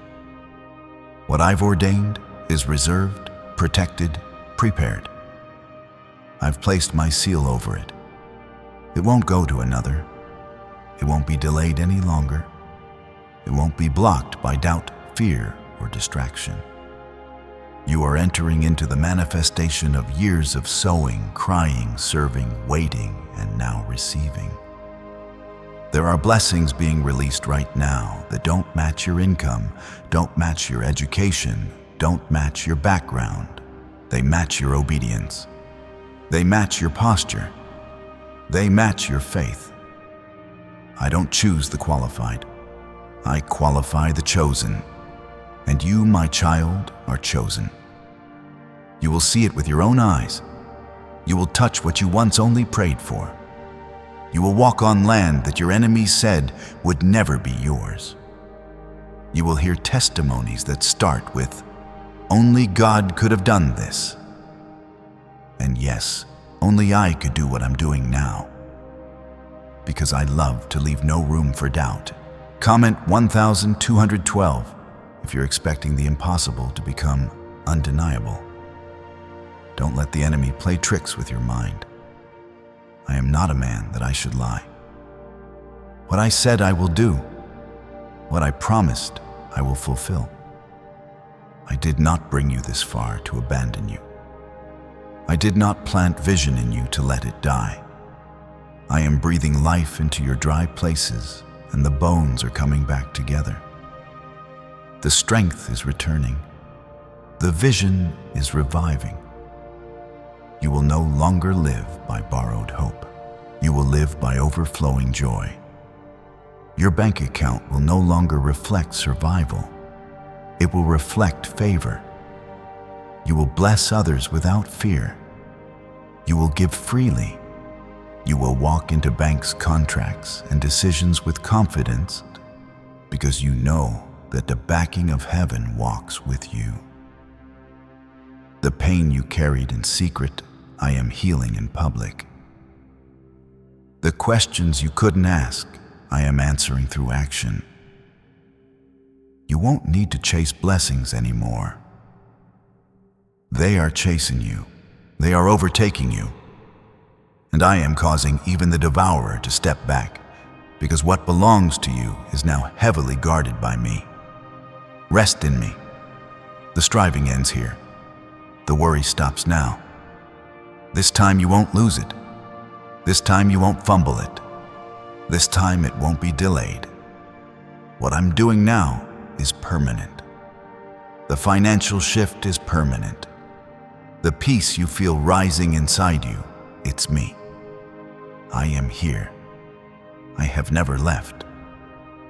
What I've ordained is reserved, protected, prepared. I've placed my seal over it. It won't go to another. It won't be delayed any longer. It won't be blocked by doubt, fear, or distraction. You are entering into the manifestation of years of sowing, crying, serving, waiting, and now receiving. There are blessings being released right now that don't match your income, don't match your education, don't match your background. They match your obedience. They match your posture. They match your faith. I don't choose the qualified. I qualify the chosen. And you, my child, are chosen. You will see it with your own eyes. You will touch what you once only prayed for. You will walk on land that your enemies said would never be yours. You will hear testimonies that start with, "Only God could have done this." And yes, only I could do what I'm doing now. Because I love to leave no room for doubt. Comment 1212 if you're expecting the impossible to become undeniable. Don't let the enemy play tricks with your mind. I am not a man that I should lie. What I said I will do. What I promised I will fulfill. I did not bring you this far to abandon you. I did not plant vision in you to let it die. I am breathing life into your dry places, and the bones are coming back together. The strength is returning. The vision is reviving. You will no longer live by borrowed hope. You will live by overflowing joy. Your bank account will no longer reflect survival. It will reflect favor. You will bless others without fear. You will give freely. You will walk into banks' contracts and decisions with confidence because you know that the backing of heaven walks with you. The pain you carried in secret, I am healing in public. The questions you couldn't ask, I am answering through action. You won't need to chase blessings anymore. They are chasing you. They are overtaking you. And I am causing even the devourer to step back, because what belongs to you is now heavily guarded by me. Rest in me. The striving ends here. The worry stops now. This time you won't lose it. This time you won't fumble it. This time it won't be delayed. What I'm doing now is permanent. The financial shift is permanent. The peace you feel rising inside you, it's me. I am here. I have never left.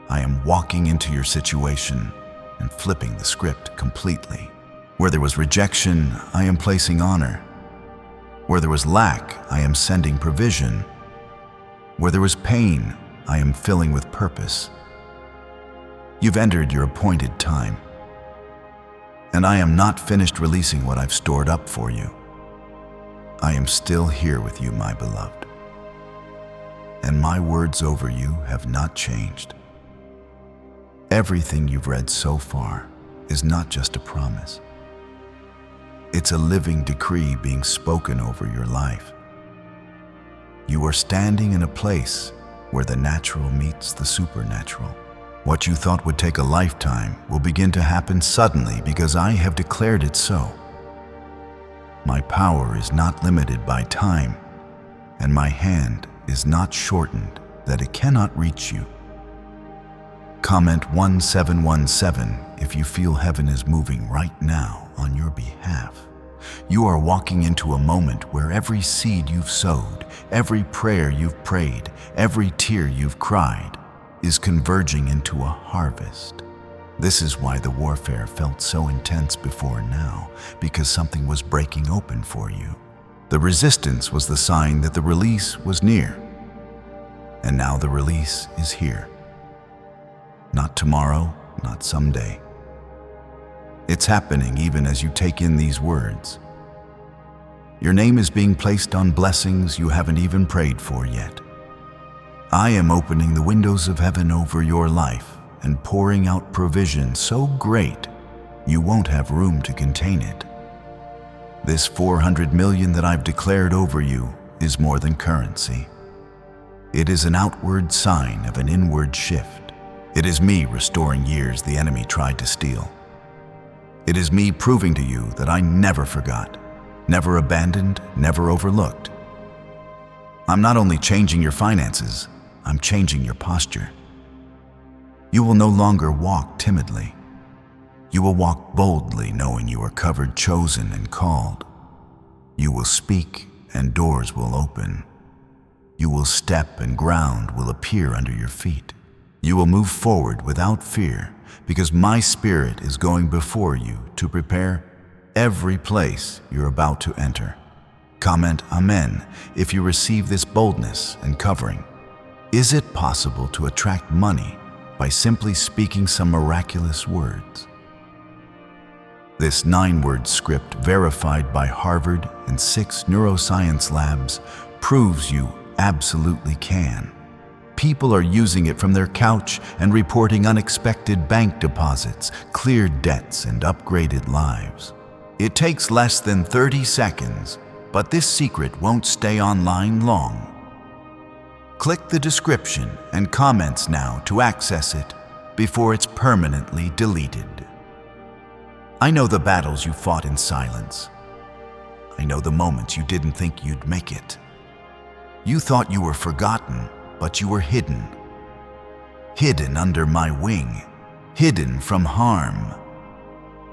I am walking into your situation and flipping the script completely. Where there was rejection, I am placing honor. Where there was lack, I am sending provision. Where there was pain, I am filling with purpose. You've entered your appointed time. And I am not finished releasing what I've stored up for you. I am still here with you, my beloved. And my words over you have not changed. Everything you've read so far is not just a promise. It's a living decree being spoken over your life. You are standing in a place where the natural meets the supernatural. What you thought would take a lifetime will begin to happen suddenly because I have declared it so. My power is not limited by time, and my hand is not shortened that it cannot reach you. Comment 1717 if you feel heaven is moving right now on your behalf. You are walking into a moment where every seed you've sowed, every prayer you've prayed, every tear you've cried is converging into a harvest. This is why the warfare felt so intense before now, because something was breaking open for you. The resistance was the sign that the release was near. And now the release is here. Not tomorrow, not someday. It's happening even as you take in these words. Your name is being placed on blessings you haven't even prayed for yet. I am opening the windows of heaven over your life and pouring out provision so great you won't have room to contain it. This 400 million that I've declared over you is more than currency. It is an outward sign of an inward shift. It is me restoring years the enemy tried to steal. It is me proving to you that I never forgot, never abandoned, never overlooked. I'm not only changing your finances, I'm changing your posture. You will no longer walk timidly. You will walk boldly, knowing you are covered, chosen, and called. You will speak, and doors will open. You will step, and ground will appear under your feet. You will move forward without fear, because my Spirit is going before you to prepare every place you're about to enter. Comment Amen if you receive this boldness and covering. Is it possible to attract money by simply speaking some miraculous words? This 9-word script, verified by Harvard and 6 neuroscience labs, proves you absolutely can. People are using it from their couch and reporting unexpected bank deposits, cleared debts, and upgraded lives. It takes less than 30 seconds, but this secret won't stay online long. Click the description and comments now to access it before it's permanently deleted. I know the battles you fought in silence. I know the moments you didn't think you'd make it. You thought you were forgotten, but you were hidden. Hidden under my wing, hidden from harm.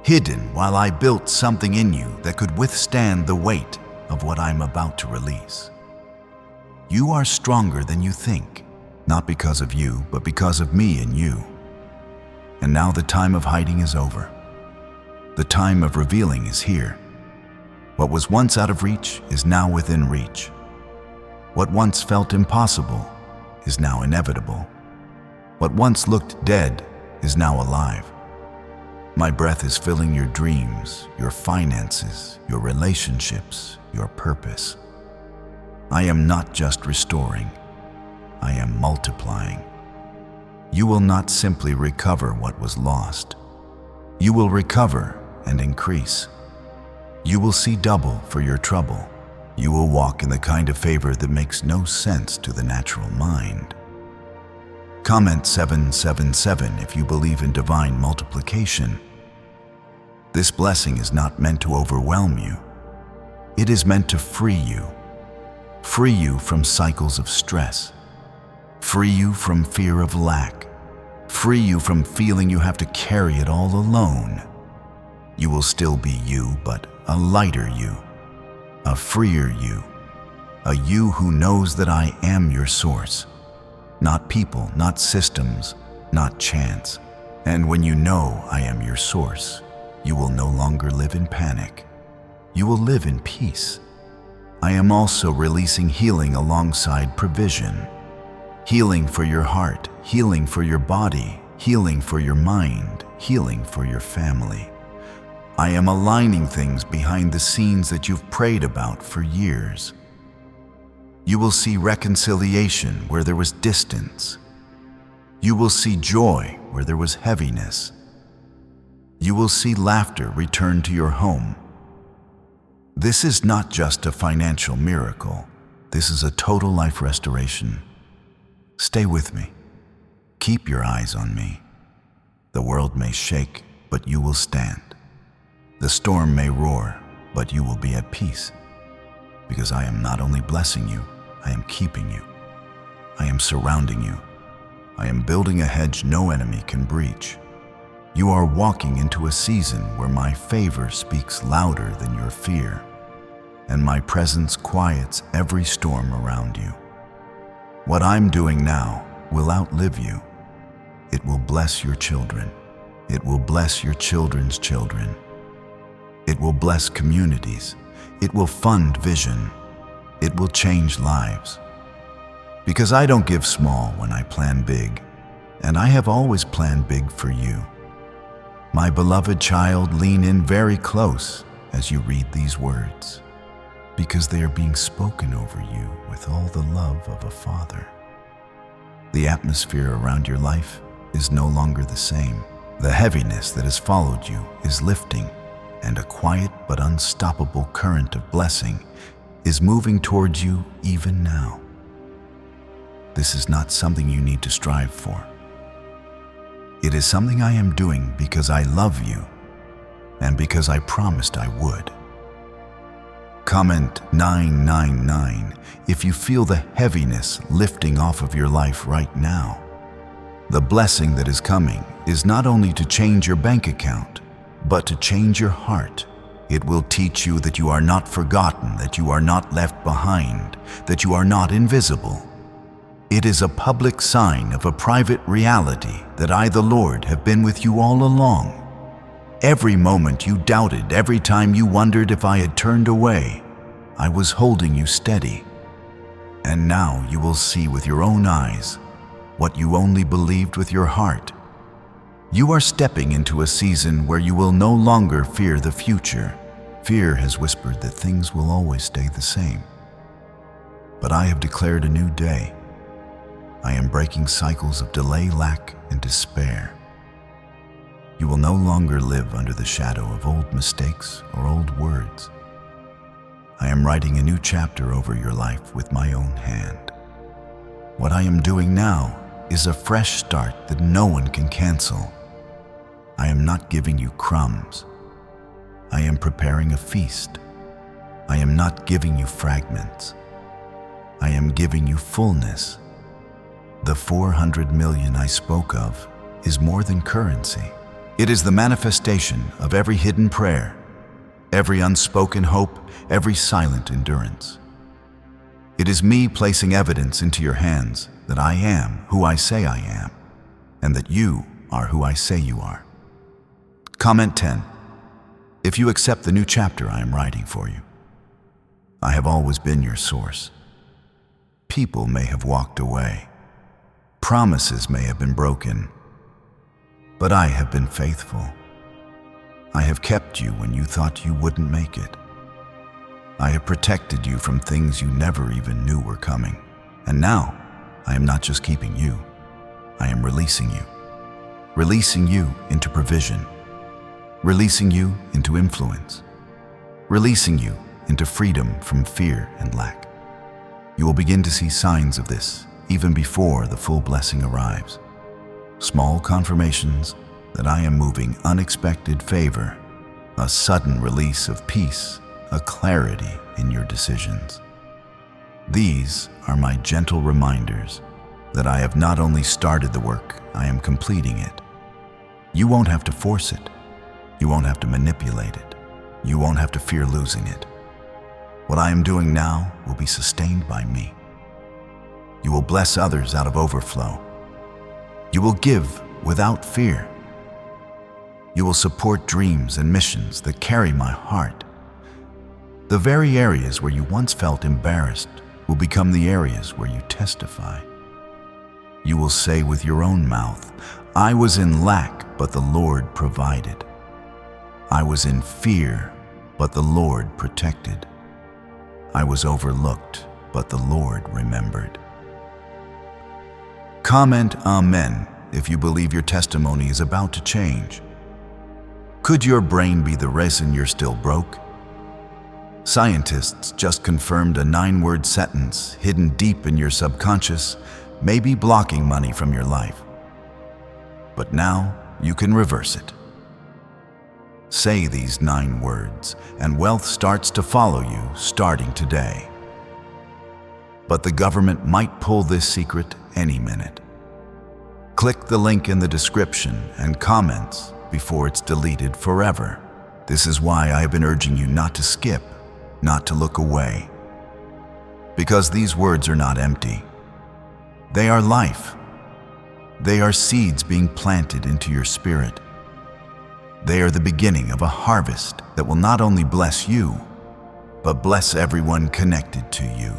Hidden while I built something in you that could withstand the weight of what I'm about to release. You are stronger than you think, not because of you, but because of me and you. And now the time of hiding is over. The time of revealing is here. What was once out of reach is now within reach. What once felt impossible is now inevitable. What once looked dead is now alive. My breath is filling your dreams, your finances, your relationships, your purpose. I am not just restoring, I am multiplying. You will not simply recover what was lost. You will recover and increase. You will see double for your trouble. You will walk in the kind of favor that makes no sense to the natural mind. Comment 777 if you believe in divine multiplication. This blessing is not meant to overwhelm you. It is meant to free you. Free you from cycles of stress. Free you from fear of lack. Free you from feeling you have to carry it all alone. You will still be you, but a lighter you, a freer you, a you who knows that I am your source. Not people, not systems, not chance. And when you know I am your source, you will no longer live in panic. You will live in peace. I am also releasing healing alongside provision. Healing for your heart, healing for your body, healing for your mind, healing for your family. I am aligning things behind the scenes that you've prayed about for years. You will see reconciliation where there was distance. You will see joy where there was heaviness. You will see laughter return to your home. This is not just a financial miracle. This is a total life restoration. Stay with me. Keep your eyes on me. The world may shake, but you will stand. The storm may roar, but you will be at peace. Because I am not only blessing you, I am keeping you. I am surrounding you. I am building a hedge no enemy can breach. You are walking into a season where my favor speaks louder than your fear, and my presence quiets every storm around you. What I'm doing now will outlive you. It will bless your children. It will bless your children's children. It will bless communities. It will fund vision. It will change lives. Because I don't give small when I plan big, and I have always planned big for you. My beloved child, lean in very close as you read these words, because they are being spoken over you with all the love of a father. The atmosphere around your life is no longer the same. The heaviness that has followed you is lifting, and a quiet but unstoppable current of blessing is moving towards you even now. This is not something you need to strive for. It is something I am doing because I love you and because I promised I would. Comment 999 if you feel the heaviness lifting off of your life right now. The blessing that is coming is not only to change your bank account, but to change your heart. It will teach you that you are not forgotten, that you are not left behind, that you are not invisible. It is a public sign of a private reality that I, the Lord, have been with you all along. Every moment you doubted, every time you wondered if I had turned away, I was holding you steady. And now you will see with your own eyes what you only believed with your heart. You are stepping into a season where you will no longer fear the future. Fear has whispered that things will always stay the same. But I have declared a new day. I am breaking cycles of delay, lack, and despair. You will no longer live under the shadow of old mistakes or old words. I am writing a new chapter over your life with my own hand. What I am doing now is a fresh start that no one can cancel. I am not giving you crumbs. I am preparing a feast. I am not giving you fragments. I am giving you fullness. The 400 million I spoke of is more than currency. It is the manifestation of every hidden prayer, every unspoken hope, every silent endurance. It is me placing evidence into your hands that I am who I say I am, and that you are who I say you are. Comment 10 if you accept the new chapter I am writing for you. I have always been your source. People may have walked away. Promises may have been broken, but I have been faithful. I have kept you when you thought you wouldn't make it. I have protected you from things you never even knew were coming. And now, I am not just keeping you, I am releasing you into provision, releasing you into influence, releasing you into freedom from fear and lack. You will begin to see signs of this even before the full blessing arrives. Small confirmations that I am moving unexpected favor a sudden release of peace, a clarity in your decisions. These are my gentle reminders that I have not only started the work, I am completing it. You won't have to force it. You won't have to manipulate it. You won't have to fear losing it. What I am doing now will be sustained by me. You will bless others out of overflow. You will give without fear. You will support dreams and missions that carry my heart. The very areas where you once felt embarrassed will become the areas where you testify. You will say with your own mouth, I was in lack, but the Lord provided. I was in fear, but the Lord protected. I was overlooked, but the Lord remembered. Comment Amen if you believe your testimony is about to change. Could your brain be the reason you're still broke? Scientists just confirmed a 9-word sentence hidden deep in your subconscious may be blocking money from your life. But now you can reverse it. Say these 9 words, and wealth starts to follow you starting today. But the government might pull this secret any minute. Click the link in the description and comments before it's deleted forever. This is why I have been urging you not to skip, not to look away. Because these words are not empty. They are life. They are seeds being planted into your spirit. They are the beginning of a harvest that will not only bless you, but bless everyone connected to you.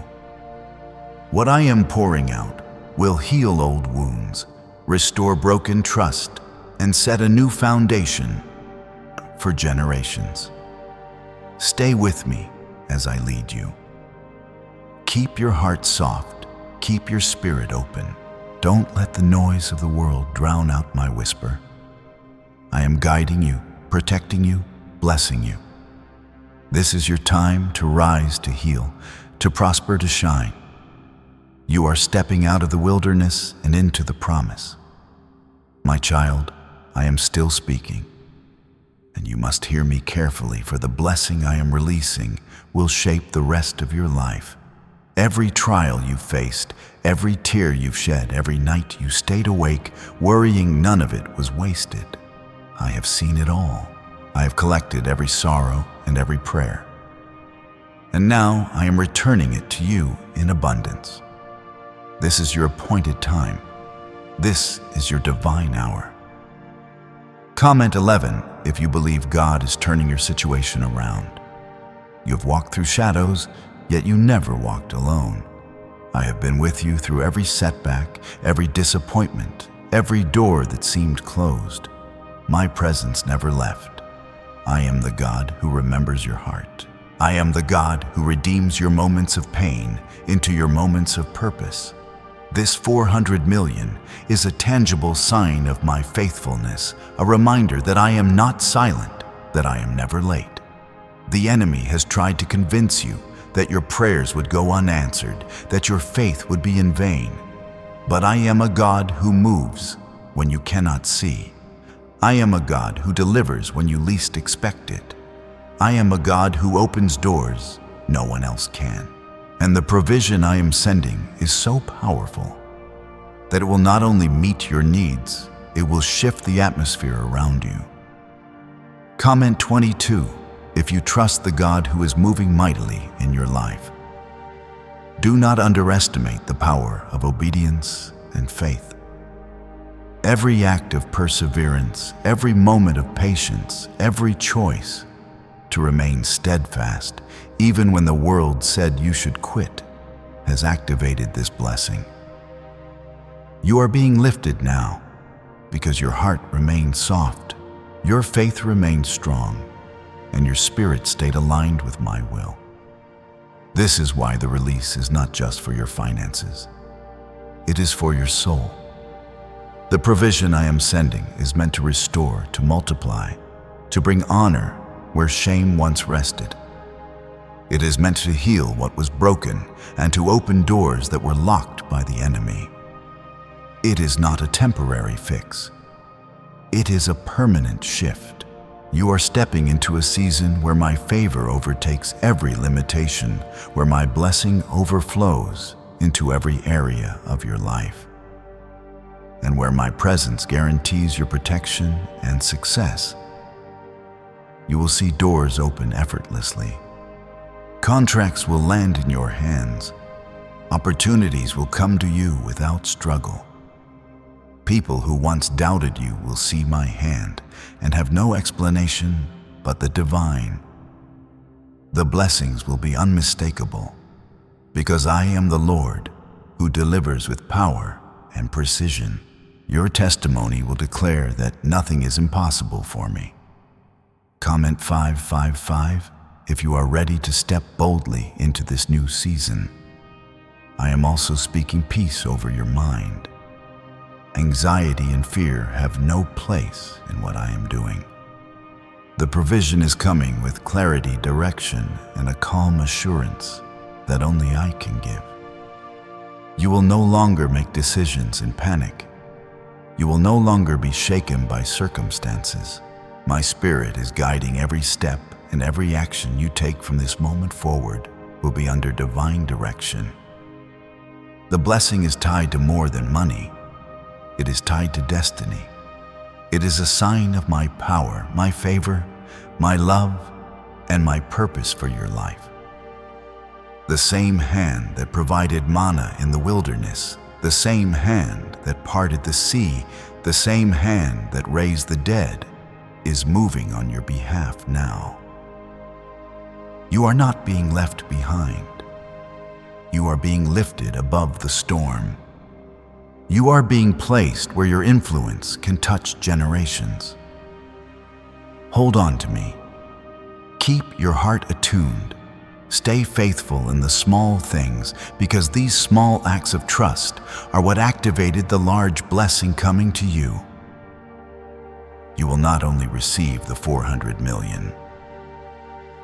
What I am pouring out will heal old wounds, restore broken trust, and set a new foundation for generations. Stay with me as I lead you. Keep your heart soft, keep your spirit open. Don't let the noise of the world drown out my whisper. I am guiding you, protecting you, blessing you. This is your time to rise, to heal, to prosper, to shine. You are stepping out of the wilderness and into the promise. My child, I am still speaking, and you must hear me carefully, for the blessing I am releasing will shape the rest of your life. Every trial you've faced, every tear you've shed, every night you stayed awake, worrying, none of it was wasted. I have seen it all. I have collected every sorrow and every prayer. And now I am returning it to you in abundance. This is your appointed time. This is your divine hour. Comment 11 if you believe God is turning your situation around. You have walked through shadows, yet you never walked alone. I have been with you through every setback, every disappointment, every door that seemed closed. My presence never left. I am the God who remembers your heart. I am the God who redeems your moments of pain into your moments of purpose. This 400 million is a tangible sign of my faithfulness, a reminder that I am not silent, that I am never late. The enemy has tried to convince you that your prayers would go unanswered, that your faith would be in vain. But I am a God who moves when you cannot see. I am a God who delivers when you least expect it. I am a God who opens doors no one else can. And the provision I am sending is so powerful that it will not only meet your needs, it will shift the atmosphere around you. Comment 22 if you trust the God who is moving mightily in your life. Do not underestimate the power of obedience and faith. Every act of perseverance, every moment of patience, every choice to remain steadfast, even when the world said you should quit, has activated this blessing. You are being lifted now because your heart remained soft, your faith remained strong, and your spirit stayed aligned with my will. This is why the release is not just for your finances. It is for your soul. The provision I am sending is meant to restore, to multiply, to bring honor where shame once rested. It is meant to heal what was broken and to open doors that were locked by the enemy. It is not a temporary fix. It is a permanent shift. You are stepping into a season where my favor overtakes every limitation, where my blessing overflows into every area of your life, and where my presence guarantees your protection and success. You will see doors open effortlessly. Contracts will land in your hands. Opportunities will come to you without struggle. People who once doubted you will see my hand and have no explanation but the divine. The blessings will be unmistakable, because I am the Lord who delivers with power and precision. Your testimony will declare that nothing is impossible for me. Comment 555 if you are ready to step boldly into this new season. I am also speaking peace over your mind. Anxiety and fear have no place in what I am doing. The provision is coming with clarity, direction, and a calm assurance that only I can give. You will no longer make decisions in panic. You will no longer be shaken by circumstances. My spirit is guiding every step, and every action you take from this moment forward will be under divine direction. The blessing is tied to more than money. It is tied to destiny. It is a sign of my power, my favor, my love, and my purpose for your life. The same hand that provided manna in the wilderness, the same hand that parted the sea, the same hand that raised the dead, is moving on your behalf now. You are not being left behind. You are being lifted above the storm. You are being placed where your influence can touch generations. Hold on to me. Keep your heart attuned. Stay faithful in the small things, because these small acts of trust are what activated the large blessing coming to you. You will not only receive the 400 million,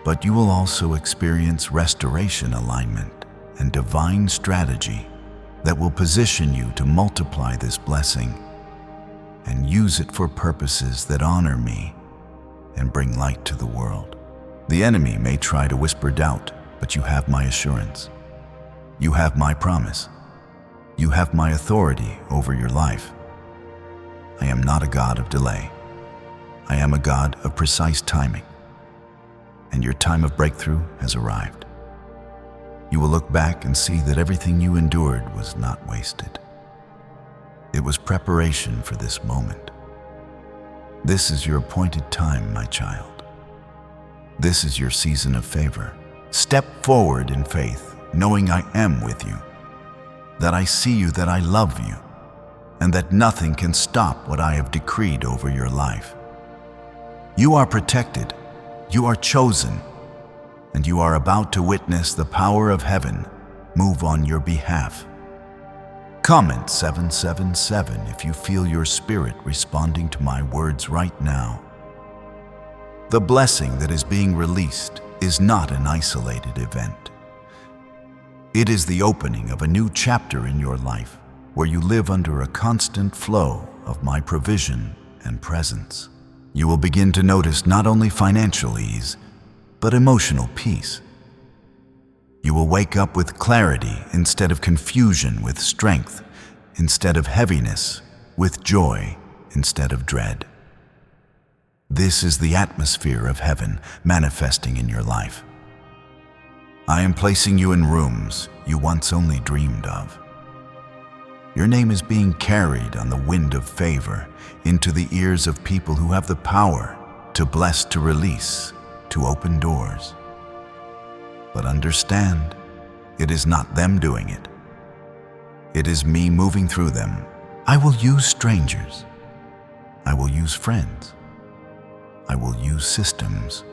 but you will also experience restoration alignment and divine strategy that will position you to multiply this blessing and use it for purposes that honor me and bring light to the world. The enemy may try to whisper doubt, but you have my assurance. You have my promise. You have my authority over your life. I am not a God of delay. I am a God of precise timing, and your time of breakthrough has arrived. You will look back and see that everything you endured was not wasted. It was preparation for this moment. This is your appointed time, my child. This is your season of favor. Step forward in faith, knowing I am with you, that I see you, that I love you, and that nothing can stop what I have decreed over your life. You are protected, you are chosen, and you are about to witness the power of heaven move on your behalf. Comment 777 if you feel your spirit responding to my words right now. The blessing that is being released is not an isolated event. It is the opening of a new chapter in your life, where you live under a constant flow of my provision and presence. You will begin to notice not only financial ease, but emotional peace. You will wake up with clarity instead of confusion, with strength instead of heaviness, with joy instead of dread. This is the atmosphere of heaven manifesting in your life. I am placing you in rooms you once only dreamed of. Your name is being carried on the wind of favor into the ears of people who have the power to bless, to release, to open doors. But understand, it is not them doing it. It is me moving through them. I will use strangers. I will use friends. I will use systems.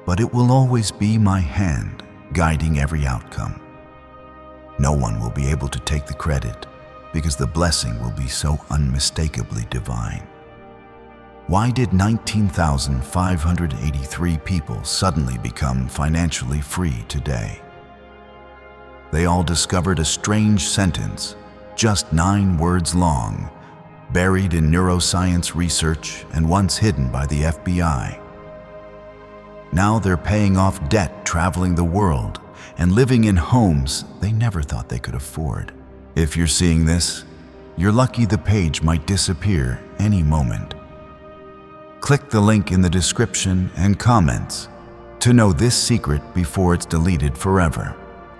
But it will always be my hand guiding every outcome. No one will be able to take the credit, because the blessing will be so unmistakably divine. Why did 19,583 people suddenly become financially free today? They all discovered a strange sentence, just 9 words long, buried in neuroscience research and once hidden by the FBI. Now they're paying off debt, traveling the world, and living in homes they never thought they could afford. If you're seeing this, you're lucky. The page might disappear any moment. Click the link in the description and comments to know this secret before it's deleted forever.